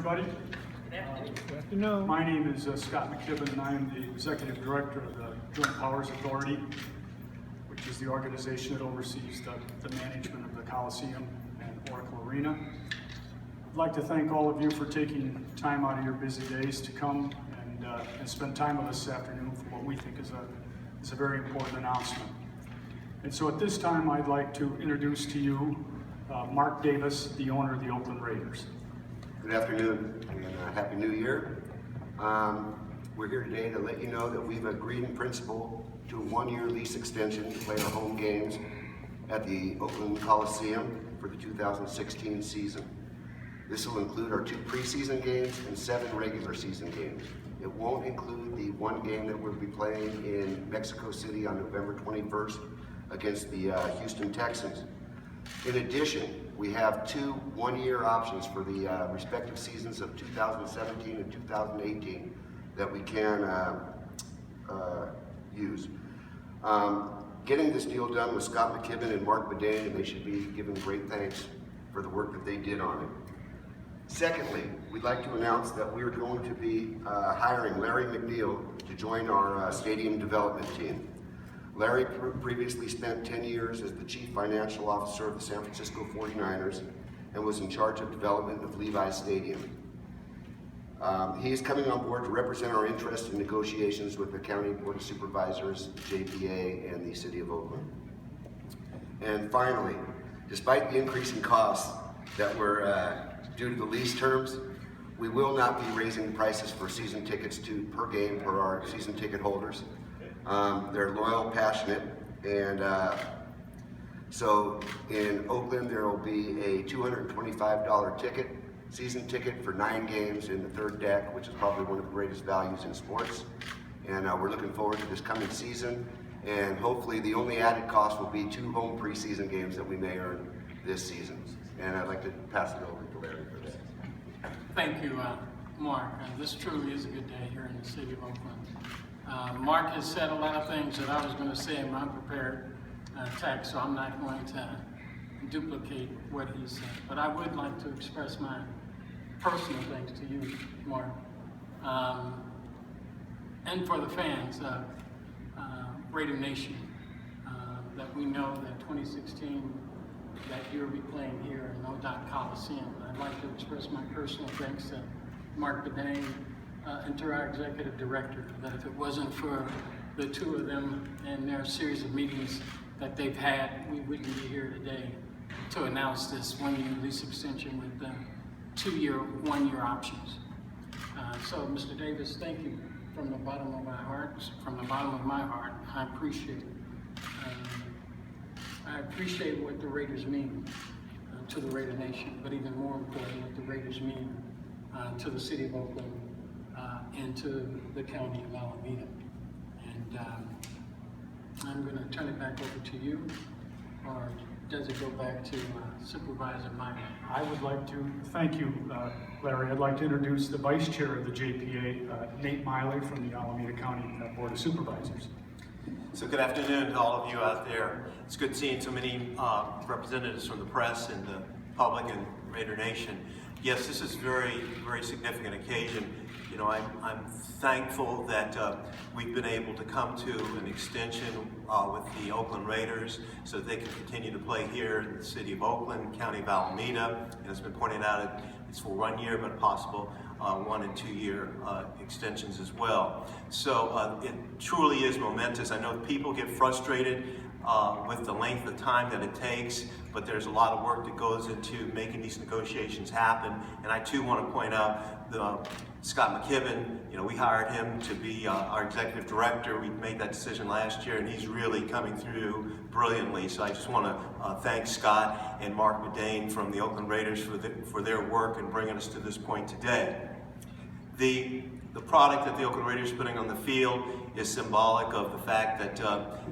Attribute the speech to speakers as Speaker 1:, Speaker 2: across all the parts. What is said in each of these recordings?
Speaker 1: everybody.
Speaker 2: Good afternoon.
Speaker 1: My name is Scott McKibben, and I am the Executive Director of the Joint Powers Authority, which is the organization that oversees the management of the Coliseum and Oracle Arena. I'd like to thank all of you for taking time out of your busy days to come and spend time with us this afternoon for what we think is a very important announcement. And so at this time, I'd like to introduce to you Mark Davis, the owner of the Oakland Raiders.
Speaker 3: Good afternoon and Happy New Year. We're here today to let you know that we've agreed in principle to a one-year lease extension to play our home games at the Oakland Coliseum for the 2016 season. This will include our 2 preseason games and 7 regular season games. It won't include the one game that we'll be playing in Mexico City on November 21st against the Houston Texans. In addition, we have 2 one-year options for the respective seasons of 2017 and 2018 that we can use. Getting this deal done with Scott McKibben and Mark Bedane, and they should be given great thanks for the work that they did on it. Secondly, we'd like to announce that we're going to be hiring Larry Macneil to join our stadium development team. Larry previously spent 10 years as the Chief Financial Officer of the San Francisco 49ers and was in charge of development of Levi's Stadium. He is coming on board to represent our interest in negotiations with the County Board of Supervisors, JPA, and the City of Oakland. And finally, despite the increase in costs that were due to the lease terms, we will not be raising prices for season tickets per game for our season ticket holders. They're loyal, passionate, and so in Oakland there will be a $225 season ticket for 9 games in the third deck, which is probably one of the greatest values in sports. And we're looking forward to this coming season, and hopefully the only added cost will be 2 home preseason games that we may earn this season. And I'd like to pass it over to Larry for that.
Speaker 4: Thank you, Mark. This truly is a good day here in the city of Oakland. Mark has said a lot of things that I was going to say in my prepared text, so I'm not going to duplicate what he said. But I would like to express my personal thanks to you, Mark, and for the fans of Raider Nation, that we know that 2016, that you'll be playing here in ODOT Coliseum. I'd like to express my personal thanks to Mark Bedane, and to our Executive Director, that if it wasn't for the 2 of them and their series of meetings that they've had, we wouldn't be here today to announce this one-year lease extension with 2-year, 1-year options. So, Mr. Davis, thank you from the bottom of my heart. From the bottom of my heart, I appreciate it. I appreciate what the Raiders mean to the Raider Nation, but even more important, what the Raiders mean to the city of Oakland and to the county of Alameda. And I'm going to turn it back over to you, or does it go back to Supervisor Meyer?
Speaker 1: I would like to thank you, Larry. I'd like to introduce the Vice Chair of the JPA, Nate Miley from the Alameda County Board of Supervisors.
Speaker 5: So good afternoon to all of you out there. It's good seeing so many representatives from the press and the public and Raider Nation. Yes, this is a very, very significant occasion. You know, I'm thankful that we've been able to come to an extension with the Oakland Raiders so that they can continue to play here in the city of Oakland, county of Alameda. And it's been pointed out, it's for 1 year, but possible 1 and 2 year extensions as well. So it truly is momentous. I know people get frustrated with the length of time that it takes, but there's a lot of work that goes into making these negotiations happen. And I too want to point out Scott McKibben. You know, we hired him to be our executive director. We made that decision last year, and he's really coming through brilliantly. So I just want to thank Scott and Mark Bedane from the Oakland Raiders for their work in bringing us to this point today. The product that the Oakland Raiders are putting on the field is symbolic of the fact that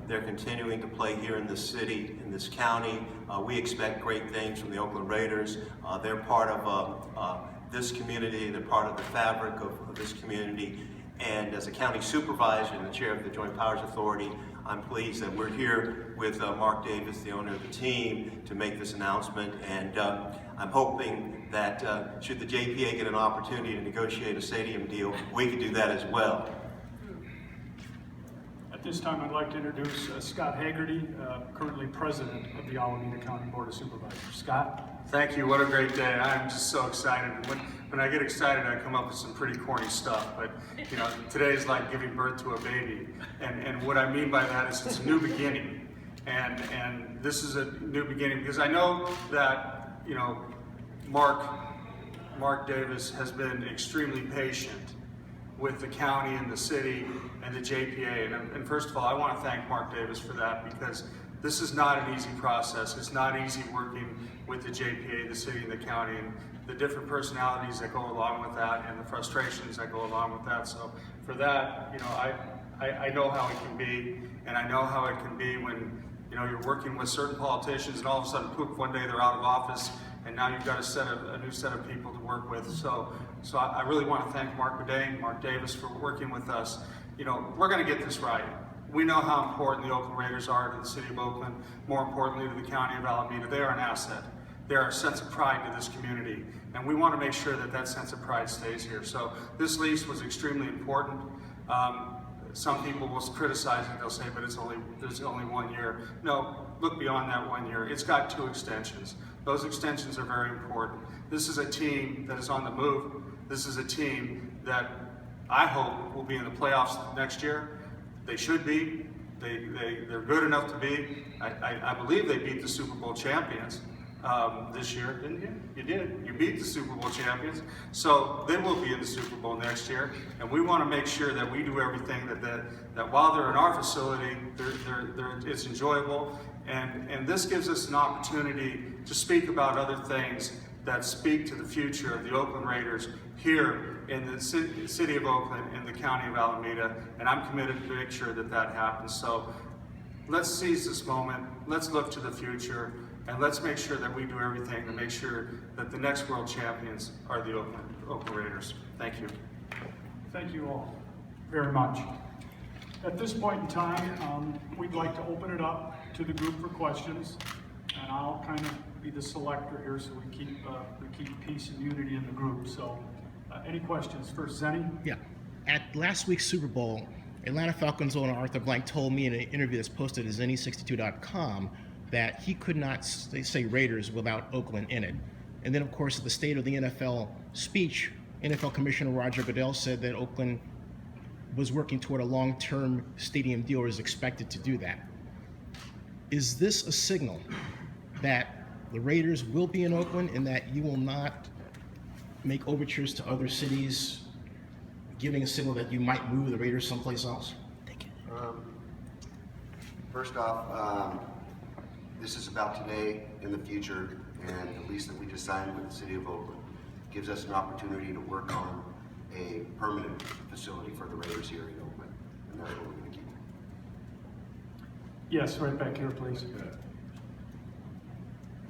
Speaker 5: they're continuing to play here in this city, in this county. We expect great things from the Oakland Raiders. They're part of this community, they're part of the fabric of this community. And as a county supervisor and the chair of the Joint Powers Authority, I'm pleased that we're here with Mark Davis, the owner of the team, to make this announcement. And I'm hoping that should the JPA get an opportunity to negotiate a stadium deal, we could do that as well.
Speaker 1: At this time, I'd like to introduce Scott Haggerty, currently president of the Alameda County Board of Supervisors. Scott?
Speaker 6: Thank you. What a great day. I'm just so excited. When I get excited, I come up with some pretty corny stuff. But you know, today is like giving birth to a baby, and what I mean by that is it's a new beginning, and this is a new beginning because I know that Mark Davis has been extremely patient with the county and the city and the JPA. And first of all, I want to thank Mark Davis for that, because this is not an easy process. It's not easy working with the JPA, the city, and the county, and the different personalities that go along with that and the frustrations that go along with that. So for that, I know how it can be, and I know how it can be when you're working with certain politicians and all of a sudden, poof, one day they're out of office, and now you've got a new set of people to work with. So I really want to thank Mark Davis for working with us. We're going to get this right. We know how important the Oakland Raiders are to the city of Oakland, more importantly to the county of Alameda. They are an asset. They are a sense of pride to this community, and we want to make sure that that sense of pride stays here. So this lease was extremely important. Some people will criticize it. They'll say, but there's only 1 year. No, look beyond that 1 year. It's got 2 extensions. Those extensions are very important. This is a team that is on the move. This is a team that I hope will be in the playoffs next year. They should be. They're good enough to be. I believe they beat the Super Bowl champions this year, didn't you? You did. You beat the Super Bowl champions. So they will be in the Super Bowl next year, and we want to make sure that we do everything that while they're in our facility, it's enjoyable, and this gives us an opportunity to speak about other things that speak to the future of the Oakland Raiders here in the city of Oakland, in the county of Alameda, and I'm committed to make sure that that happens. So let's seize this moment, let's look to the future, and let's make sure that we do everything to make sure that the next world champions are the Oakland Raiders. Thank you.
Speaker 1: Thank you all very much. At this point in time, we'd like to open it up to the group for questions, and I'll kind of be the selector here, so we keep peace and unity in the group. So, any questions? First, Zenny?
Speaker 2: Yeah. At last week's Super Bowl, Atlanta Falcons owner Arthur Blank told me in an interview that's posted at Zenny62.com that he could not say Raiders without Oakland in it. And then, of course, at the State of the NFL speech, NFL Commissioner Roger Goodell said that Oakland was working toward a long-term stadium deal or is expected to do that. Is this a signal that the Raiders will be in Oakland and that you will not make overtures to other cities, giving a signal that you might move the Raiders someplace else?
Speaker 3: First off, this is about today and the future, and the lease that we just signed with the city of Oakland gives us an opportunity to work on a permanent facility for the Raiders here in Oakland, and that's what we're going to keep.
Speaker 1: Yes, right back here, please.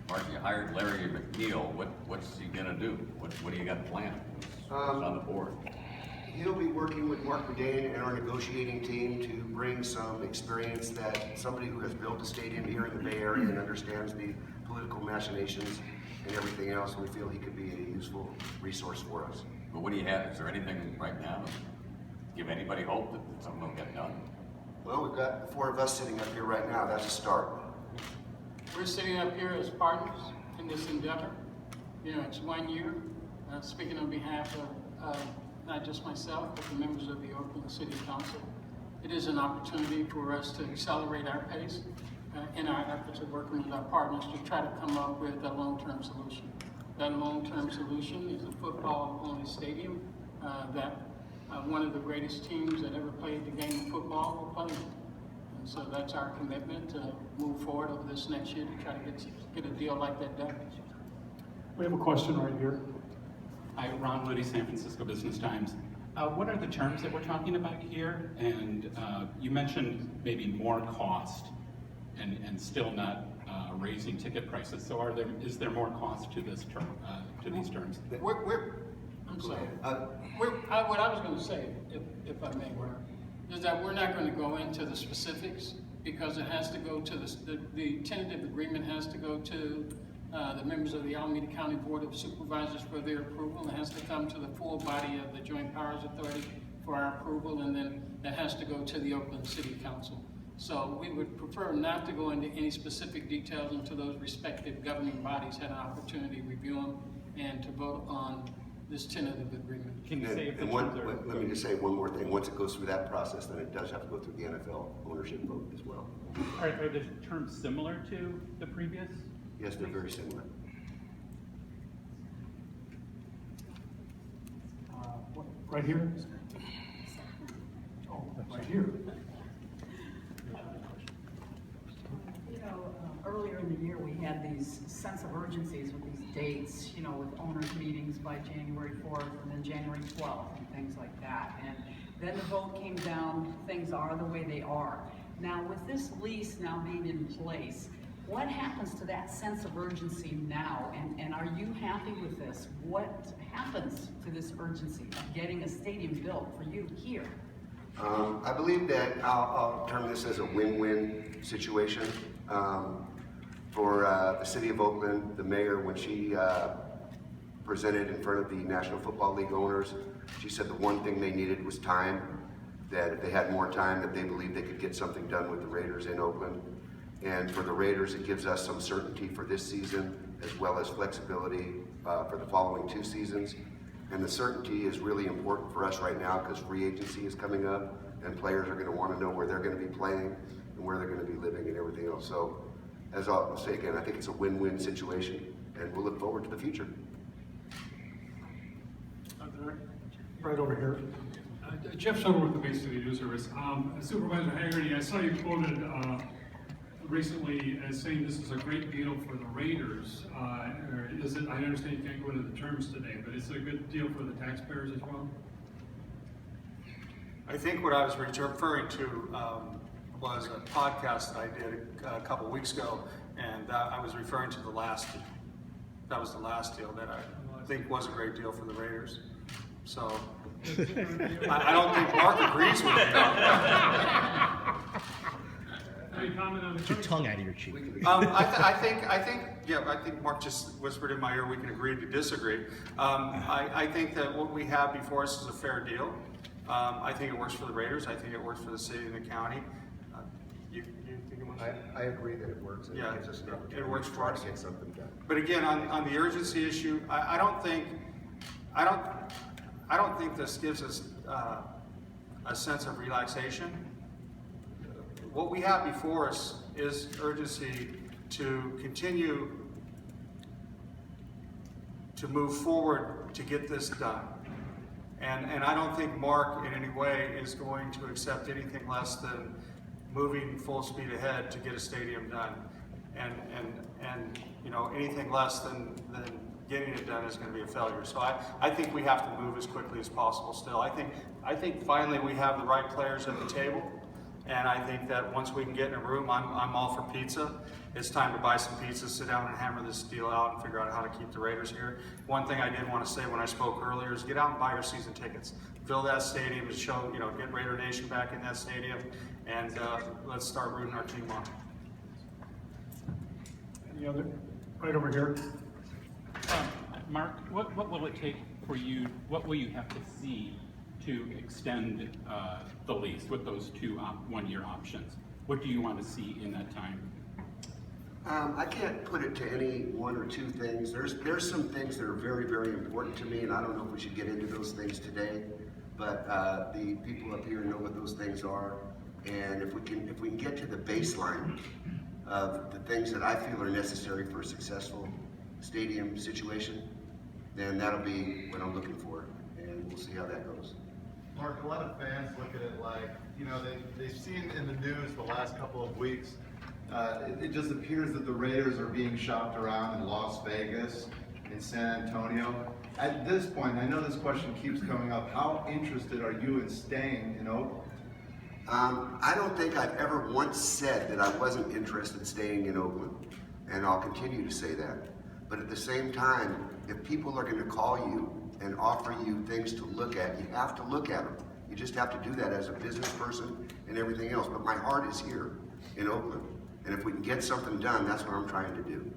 Speaker 7: Mark, you hired Larry Macneil. What's he gonna do? What do you got planned? What's on the board?
Speaker 3: He'll be working with Mark Medane and our negotiating team to bring some experience that somebody who has built a stadium here in the Bay Area and understands the political machinations and everything else. We feel he could be a useful resource for us.
Speaker 7: But what do you have? Is there anything right now that give anybody hope that something will get done?
Speaker 3: Well, we've got the 4 of us sitting up here right now. That's a start.
Speaker 4: We're sitting up here as partners in this endeavor. It's 1 year. Speaking on behalf of not just myself, but the members of the Oakland City Council, it is an opportunity for us to accelerate our pace in our efforts of working with our partners to try to come up with a long-term solution. That long-term solution is a football-only stadium that one of the greatest teams that ever played the game of football will play in. And so that's our commitment to move forward over this next year to try to get a deal like that done.
Speaker 1: We have a question right here.
Speaker 8: Hi, Ron Woody, San Francisco Business Times. What are the terms that we're talking about here? And you mentioned maybe more cost and still not raising ticket prices. So is there more cost to this term, to these terms?
Speaker 4: I'm sorry. What I was going to say, if I may, is that we're not going to go into the specifics because it has to go to the tentative agreement has to go to the members of the Alameda County Board of Supervisors for their approval. It has to come to the full body of the Joint Powers Authority for our approval, and then it has to go to the Oakland City Council. So we would prefer not to go into any specific details until those respective governing bodies had an opportunity to review them and to vote on this tentative agreement.
Speaker 8: Can you say if the
Speaker 3: And
Speaker 8: terms are?
Speaker 3: let me just say one more thing. Once it goes through that process, then it does have to go through the NFL ownership vote as well.
Speaker 8: Are the terms similar to the previous?
Speaker 3: Yes, they're very similar.
Speaker 1: Right here? Oh, right here.
Speaker 9: You know, earlier in the year, we had these sense of urgencies with these dates, you know, with owners' meetings by January 4th and then January 12th and things like that. And then the vote came down, things are the way they are. Now, with this lease now being in place, what happens to that sense of urgency now? And are you happy with this? What happens to this urgency of getting a stadium built for you here?
Speaker 3: I believe that I'll term this as a win-win situation. For the city of Oakland, the mayor, when she presented in front of the National Football League owners, she said the one thing they needed was time, that if they had more time, that they believed they could get something done with the Raiders in Oakland. And for the Raiders, it gives us some certainty for this season, as well as flexibility for the following 2 seasons. And the certainty is really important for us right now because free agency is coming up and players are going to want to know where they're going to be playing and where they're going to be living and everything else. So, as I'll say again, I think it's a win-win situation and we'll look forward to the future.
Speaker 1: Right over here.
Speaker 10: Jeff Shuttleworth, the Bay City News Service. Supervisor Haggerty, I saw you quoted recently as saying this is a great deal for the Raiders. Is it? I understand you can't go into the terms today, but is it a good deal for the taxpayers as well?
Speaker 6: I think what I was referring to was a podcast that I did a couple weeks ago, and I was referring to the last deal. That was the last deal that I think was a great deal for the Raiders. So I don't think Mark agrees with me.
Speaker 10: Any comment on the
Speaker 2: Get your tongue out of your cheek.
Speaker 6: I think Mark just whispered in my ear, we can agree to disagree. I think that what we have before us is a fair deal. I think it works for the Raiders. I think it works for the city and the county. You think it works?
Speaker 3: I agree that it works. And
Speaker 6: Yeah,
Speaker 3: it gives us an opportunity
Speaker 6: it works
Speaker 3: to
Speaker 6: for
Speaker 3: try
Speaker 6: us.
Speaker 3: to get something done.
Speaker 6: But again, on the urgency issue, I don't think this gives us a sense of relaxation. What we have before us is urgency to continue to move forward to get this done. And I don't think Mark in any way is going to accept anything less than moving full speed ahead to get a stadium done. And you know, anything less than getting it done is going to be a failure. So I think we have to move as quickly as possible still. I think finally we have the right players at the table. And I think that once we can get in a room, I'm all for pizza. It's time to buy some pizza, sit down and hammer this deal out and figure out how to keep the Raiders here. One thing I did want to say when I spoke earlier is get out and buy your season tickets. Fill that stadium and show, you know, get Raider Nation back in that stadium and let's start rooting our team on.
Speaker 1: Any other? Right over here.
Speaker 8: Mark, what will it take for you, what will you have to see to extend the lease with those 2 one-year options? What do you want to see in that time?
Speaker 3: I can't put it to any 1 or 2 things. There's some things that are very, very important to me, and I don't know if we should get into those things today. But the people up here know what those things are, and if we can get to the baseline of the things that I feel are necessary for a successful stadium situation, then that'll be what I'm looking for, and we'll see how that goes.
Speaker 11: Mark, a lot of fans look at it like, you know, they've seen in the news the last couple of weeks, it just appears that the Raiders are being shopped around in Las Vegas, in San Antonio. At this point, I know this question keeps coming up, how interested are you in staying in Oakland?
Speaker 3: I don't think I've ever once said that I wasn't interested in staying in Oakland, and I'll continue to say that. But at the same time, if people are going to call you and offer you things to look at, you have to look at them. You just have to do that as a business person and everything else. But my heart is here. in Oakland. And if we can get something done, that's what I'm trying to do.